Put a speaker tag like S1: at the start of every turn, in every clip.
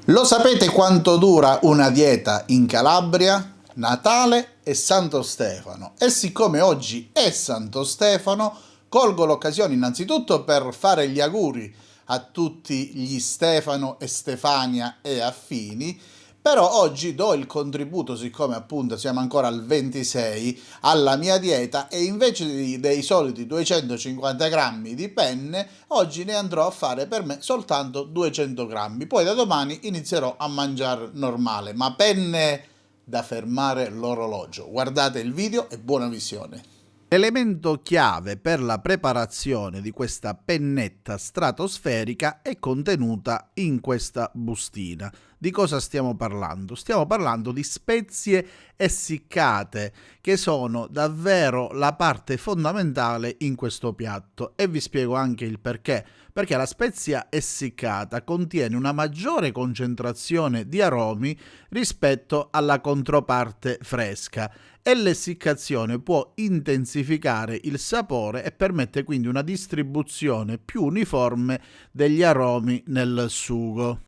S1: Lo sapete quanto dura una dieta in Calabria? Natale e Santo Stefano. E siccome oggi è Santo Stefano, colgo l'occasione innanzitutto per fare gli auguri a tutti gli Stefano e Stefania e affini, però oggi do il contributo, siccome appunto siamo ancora al 26, alla mia dieta e invece dei soliti 250 grammi di penne, oggi ne andrò a fare per me soltanto 200 grammi. Poi da domani inizierò a mangiare normale, ma penne da fermare l'orologio. Guardate il video e buona visione. L'elemento chiave per la preparazione di questa pennetta stratosferica è contenuta in questa bustina. Di cosa stiamo parlando? Stiamo parlando di spezie essiccate, che sono davvero la parte fondamentale in questo piatto, e vi spiego anche il perché. Perché la spezia essiccata contiene una maggiore concentrazione di aromi rispetto alla controparte fresca, e l'essiccazione può intensificare il sapore e permette quindi una distribuzione più uniforme degli aromi nel sugo.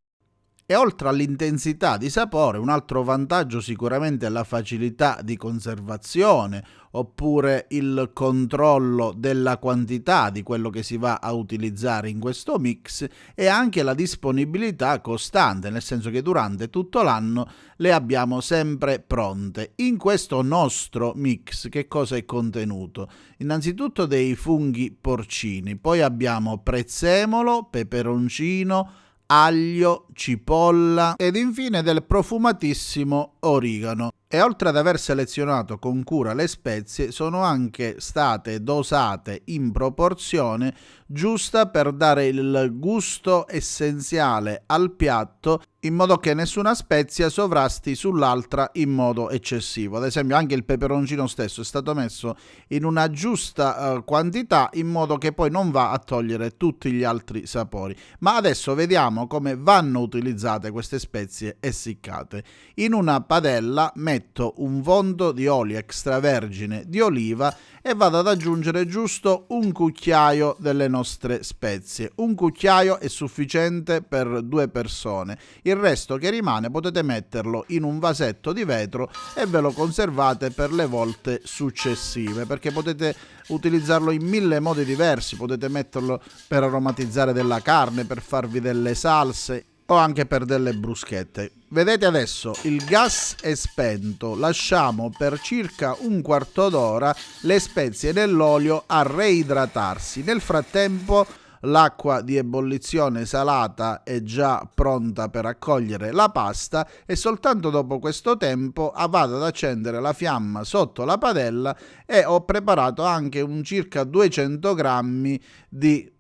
S1: E oltre all'intensità di sapore, un altro vantaggio sicuramente è la facilità di conservazione, oppure il controllo della quantità di quello che si va a utilizzare in questo mix, e anche la disponibilità costante, nel senso che durante tutto l'anno le abbiamo sempre pronte. In questo nostro mix che cosa è contenuto? Innanzitutto dei funghi porcini, poi abbiamo prezzemolo, peperoncino, aglio, cipolla ed infine del profumatissimo origano. E oltre ad aver selezionato con cura le spezie, sono anche state dosate in proporzione giusta per dare il gusto essenziale al piatto, in modo che nessuna spezia sovrasti sull'altra in modo eccessivo. Ad esempio anche il peperoncino stesso è stato messo in una giusta quantità, in modo che poi non va a togliere tutti gli altri sapori. Ma adesso vediamo come vanno utilizzate queste spezie essiccate. In una padella metto un fondo di olio extravergine di oliva e vado ad aggiungere giusto un cucchiaio delle nostre spezie. Un cucchiaio è sufficiente per 2 persone. Il resto che rimane potete metterlo in un vasetto di vetro e ve lo conservate per le volte successive, perché potete utilizzarlo in 1000 modi diversi. Potete metterlo per aromatizzare della carne, per farvi delle salse o anche per delle bruschette. Vedete, adesso il gas è spento, lasciamo per circa un quarto d'ora le spezie nell'olio a reidratarsi. Nel frattempo l'acqua di ebollizione salata è già pronta per accogliere la pasta, e soltanto dopo questo tempo vado ad accendere la fiamma sotto la padella e ho preparato anche un circa 200 grammi di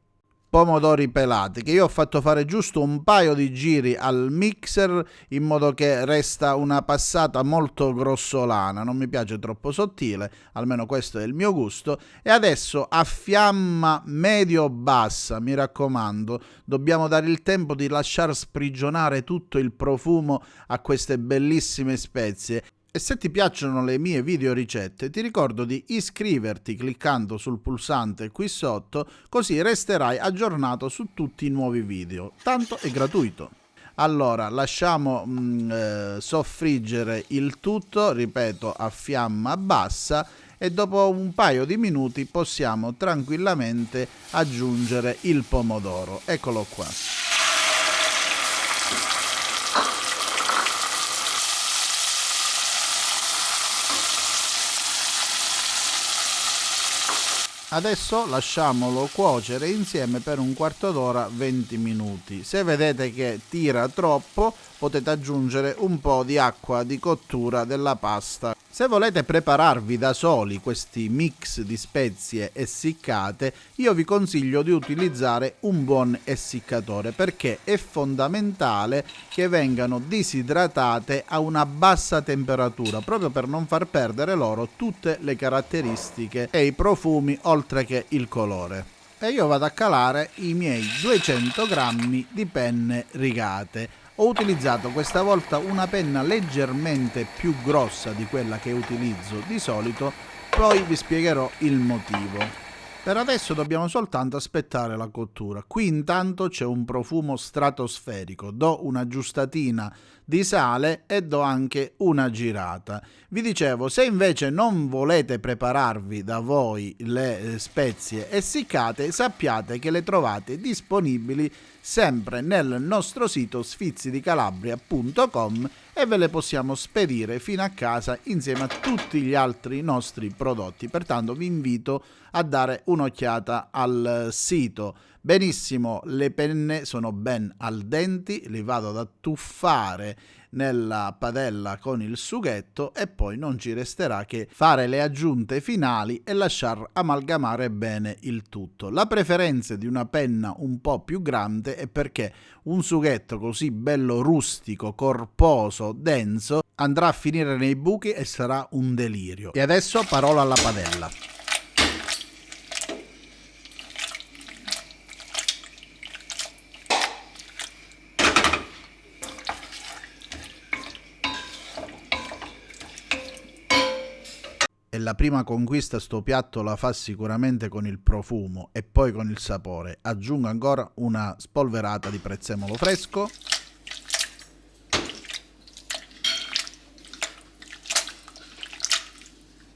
S1: pomodori pelati, che io ho fatto fare giusto un paio di giri al mixer, in modo che resta una passata molto grossolana. Non mi piace troppo sottile, almeno questo è il mio gusto. E adesso a fiamma medio-bassa, mi raccomando, dobbiamo dare il tempo di lasciar sprigionare tutto il profumo a queste bellissime spezie. E se ti piacciono le mie video ricette, ti ricordo di iscriverti cliccando sul pulsante qui sotto, così resterai aggiornato su tutti i nuovi video. Tanto è gratuito. Allora, lasciamo soffriggere il tutto, ripeto, a fiamma bassa, e dopo un paio di minuti possiamo tranquillamente aggiungere il pomodoro. Eccolo qua. Adesso lasciamolo cuocere insieme per un quarto d'ora, 20 minuti. Se vedete che tira troppo, potete aggiungere un po' di acqua di cottura della pasta. Se volete prepararvi da soli questi mix di spezie essiccate, io vi consiglio di utilizzare un buon essiccatore, perché è fondamentale che vengano disidratate a una bassa temperatura, proprio per non far perdere loro tutte le caratteristiche e i profumi, oltre che il colore. E io vado a calare i miei 200 grammi di penne rigate. Ho utilizzato questa volta una penna leggermente più grossa di quella che utilizzo di solito, poi vi spiegherò il motivo. Per adesso dobbiamo soltanto aspettare la cottura. Qui intanto c'è un profumo stratosferico, do una aggiustatina di sale e do anche una girata. Vi dicevo, se invece non volete prepararvi da voi le spezie essiccate, sappiate che le trovate disponibili sempre nel nostro sito sfizidicalabria.com e ve le possiamo spedire fino a casa insieme a tutti gli altri nostri prodotti. Pertanto vi invito a dare un'occhiata al sito. Benissimo, le penne sono ben al dente, li vado ad attuffare nella padella con il sughetto e poi non ci resterà che fare le aggiunte finali e lasciar amalgamare bene il tutto. La preferenza di una penna un po' più grande è perché un sughetto così bello rustico, corposo, denso andrà a finire nei buchi e sarà un delirio. E adesso parola alla padella. E la prima conquista sto piatto la fa sicuramente con il profumo e poi con il sapore. Aggiungo ancora una spolverata di prezzemolo fresco.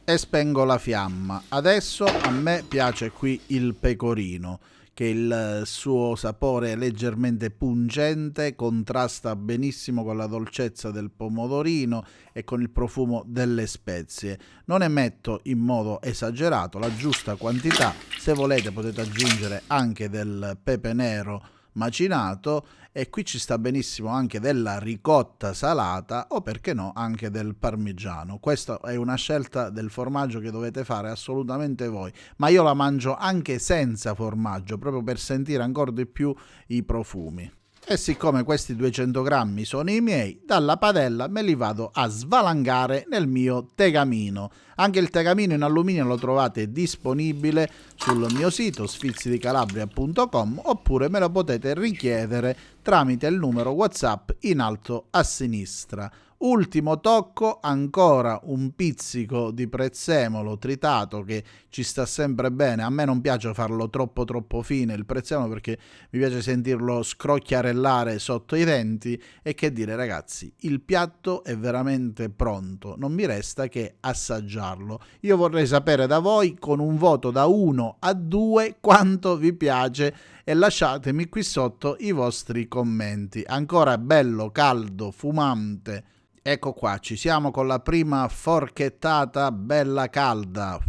S1: E spengo la fiamma. Adesso a me piace qui il pecorino, che il suo sapore è leggermente pungente, contrasta benissimo con la dolcezza del pomodorino e con il profumo delle spezie. Non ne metto in modo esagerato, la giusta quantità. Se volete potete aggiungere anche del pepe nero macinato e qui ci sta benissimo anche della ricotta salata o perché no anche del parmigiano. Questa è una scelta del formaggio che dovete fare assolutamente voi, ma io la mangio anche senza formaggio proprio per sentire ancora di più i profumi. E siccome questi 200 grammi sono i miei, dalla padella me li vado a svalangare nel mio tegamino. Anche il tegamino in alluminio lo trovate disponibile sul mio sito sfizidicalabria.com oppure me lo potete richiedere tramite il numero WhatsApp in alto a sinistra. Ultimo tocco, ancora un pizzico di prezzemolo tritato che ci sta sempre bene. A me non piace farlo troppo fine il prezzemolo perché mi piace sentirlo scrocchiarellare sotto i denti. E che dire ragazzi, il piatto è veramente pronto, non mi resta che assaggiarlo. Io vorrei sapere da voi con un voto da 1 a 2 quanto vi piace e lasciatemi qui sotto i vostri commenti. Ancora bello, caldo, fumante. Ecco qua, ci siamo con la prima forchettata bella calda.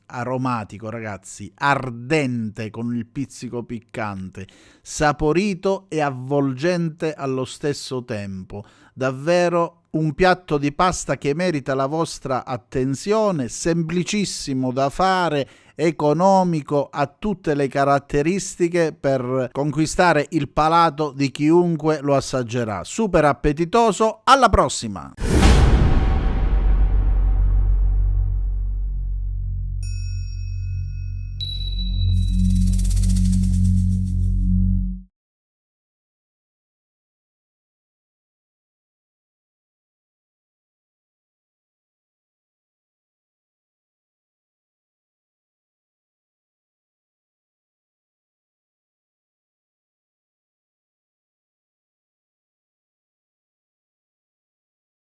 S1: Aromatico ragazzi, ardente con il pizzico piccante, saporito e avvolgente allo stesso tempo. Davvero un piatto di pasta che merita la vostra attenzione, semplicissimo da fare, economico, ha tutte le caratteristiche per conquistare il palato di chiunque lo assaggerà. Super appetitoso, alla prossima!